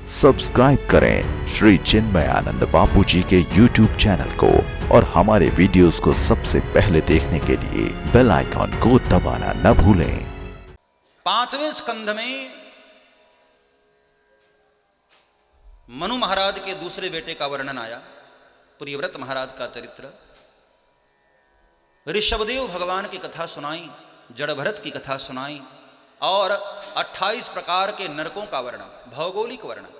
Subscribe करें श्री चिन्मयानंद बापू जी के YouTube channel को और हमारे वीडियोस को सबसे पहले देखने के लिए बेल आइकॉन को दबाना न भूलें। 5वें स्कंध में मनु महाराज के दूसरे बेटे का वर्णन आया। प्रियव्रत महाराज का चरित्र, ऋषभदेव भगवान की कथा सुनाई, जड़भरत की कथा सुनाई और 28 प्रकार के नरकों का वर्णन, भौगोलिक वर्णन।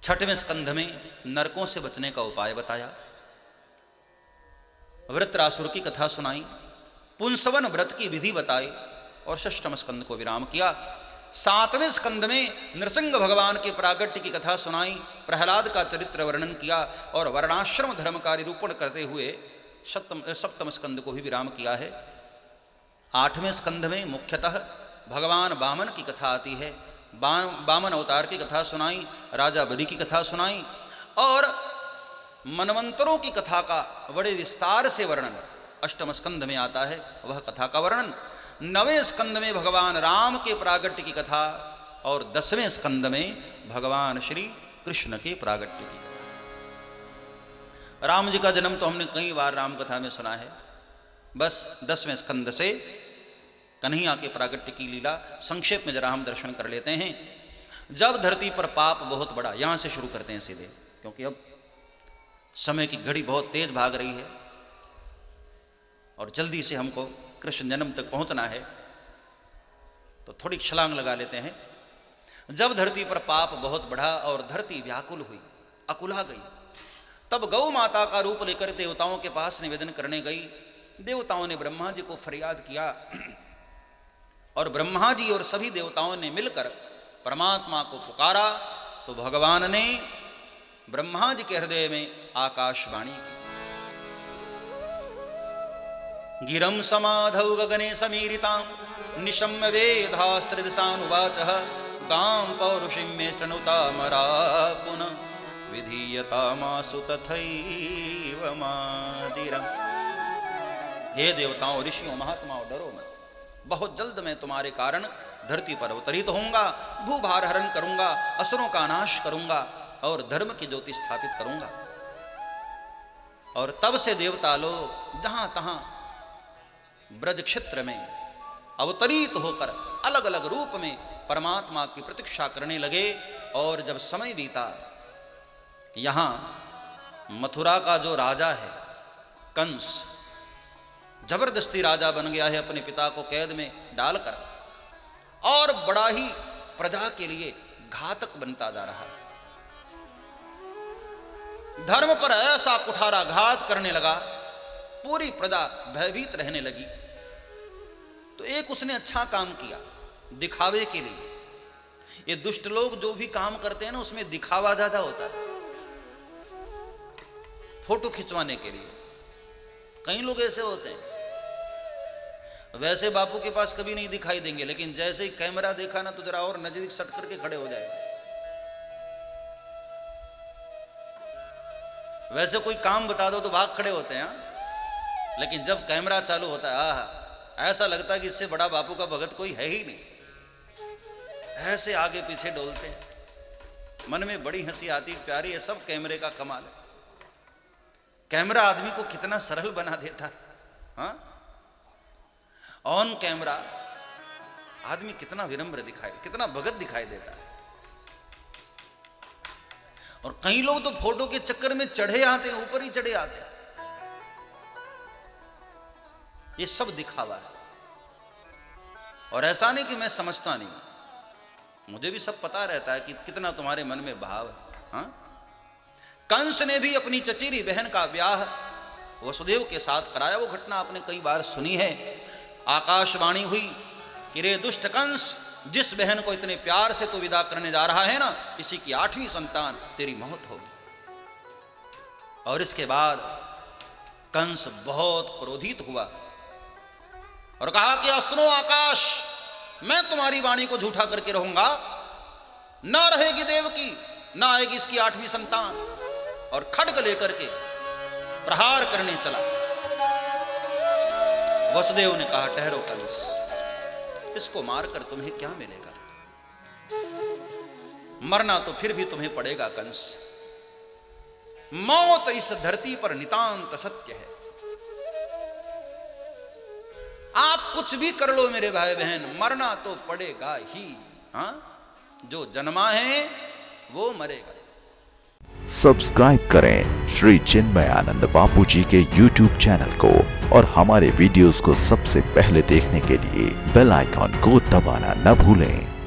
6वें स्कंध में नरकों से बचने का उपाय बताया। वृत्रासुर की कथा सुनाई, पुंसवन व्रत की विधि बताई और 6वें स्कंध को विराम किया। 7वें स्कंध में नृसिंह भगवान के प्रागट्य की कथा सुनाई, प्रहलाद का चरित्र वर्णन किया और वर्णाश्रम धर्म का निरूपण करते हुए 7वें स्कंध को भी विराम किया है। 8वें स्कंध में मुख्यतः भगवान वामन की कथा आती है। वामन अवतार की कथा सुनाई, राजा बलि की कथा सुनाई और मनवंतरों की कथा का बड़े विस्तार से वर्णन 8वें स्कंध में आता है, वह कथा का वर्णन। 9वें स्कंध में भगवान राम के प्रागट्य की कथा और 10वें स्कंध में भगवान श्री कृष्ण के प्रागट्य की कथा। राम जी का जन्म तो हमने कई बार राम कथा में सुना है, बस 10वें स्कंध से कन्हैया के प्रागट्य की लीला संक्षेप में जरा हम दर्शन कर लेते हैं। जब धरती पर पाप बहुत बड़ा, यहां से शुरू करते हैं सीधे, क्योंकि अब समय की घड़ी बहुत तेज भाग रही है और जल्दी से हमको कृष्ण जन्म तक पहुंचना है, तो थोड़ी छलांग लगा लेते हैं। जब धरती पर पाप बहुत बढ़ा और धरती व्याकुल हुई, अकुला गई, तब गौ माता का रूप लेकर देवताओं के पास निवेदन करने गई। देवताओं ने ब्रह्मा जी को फरियाद किया और ब्रह्मा जी और सभी देवताओं ने मिलकर परमात्मा को पुकारा, तो भगवान ने ब्रह्मा जी के हृदय में आकाशवाणी की। गिरं समाधौ गगने समीरितां निशम्य वेदास्त्रिदशानुवाचः गां पौरुषीं मे शृणुतामरा पुनः विधीयतामासु तथैव माजिरम्। हे देवताओं, ऋषियों, महात्माओं, डरो मत। बहुत जल्द मैं तुम्हारे कारण धरती पर अवतरित होऊंगा, भूभार हरण करूंगा, असुरों का नाश करूंगा और धर्म की ज्योति स्थापित करूंगा। और तब से देवता लोग जहां तहां ब्रज क्षेत्र में अवतरित होकर अलग अलग रूप में परमात्मा की प्रतीक्षा करने लगे। और जब समय बीता, यहां मथुरा का जो राजा है कंस, जबरदस्ती राजा बन गया है, अपने पिता को कैद में डालकर, और बड़ा ही प्रजा के लिए घातक बनता जा रहा है। धर्म पर ऐसा कुठारा घात करने लगा, पूरी प्रजा भयभीत रहने लगी। तो एक उसने अच्छा काम किया दिखावे के लिए। ये दुष्ट लोग जो भी काम करते हैं ना, उसमें दिखावा ज्यादा होता है, फोटो खिंचवाने के लिए। कई लोग ऐसे होते हैं, वैसे बापू के पास कभी नहीं दिखाई देंगे, लेकिन जैसे ही कैमरा देखा ना तो जरा और नजदीक सट करके खड़े हो जाएगा। वैसे कोई काम बता दो तो भाग खड़े होते हैं, लेकिन जब कैमरा चालू होता है, आहा, ऐसा लगता है कि इससे बड़ा बापू का भगत कोई है ही नहीं। ऐसे आगे पीछे डोलते हैं, मन में बड़ी हंसी आती, प्यारी है। सब कैमरे का कमाल है। कैमरा आदमी को कितना सरल बना देता है। हाँ, ऑन कैमरा आदमी कितना विनम्र दिखाई, कितना भगत दिखाई देता है। और कई लोग तो फोटो के चक्कर में चढ़े आते हैं, ऊपर ही चढ़े आते हैं। ये सब दिखावा है। और ऐसा नहीं कि मैं समझता नहीं, मुझे भी सब पता रहता है कि कितना तुम्हारे मन में भाव है। हाँ? कंस ने भी अपनी चचेरी बहन का ब्याह वसुदेव के साथ कराया। वो घटना आपने कई बार सुनी है। आकाशवाणी हुई कि रे दुष्ट कंस, जिस बहन को इतने प्यार से तू विदा करने जा रहा है ना, इसी की 8वीं संतान तेरी मौत होगी। और इसके बाद कंस बहुत क्रोधित हुआ और कहा कि सुनो आकाश, मैं तुम्हारी वाणी को झूठा करके रहूंगा। ना रहेगी देव की, ना आएगी इसकी 8वीं संतान। और खड्ग लेकर के प्रहार करने चला। वसुदेव ने कहा, ठहरो कंस, इसको मारकर तुम्हें क्या मिलेगा? मरना तो फिर भी तुम्हें पड़ेगा कंस। मौत इस धरती पर नितांत सत्य है। आप कुछ भी कर लो मेरे भाई बहन, मरना तो पड़ेगा ही। हाँ, जो जन्मा है वो मरेगा। सब्सक्राइब करें श्री चिन्मयानंद बापू जी के YouTube चैनल को और हमारे वीडियोस को सबसे पहले देखने के लिए बेल आइकॉन को दबाना न भूलें।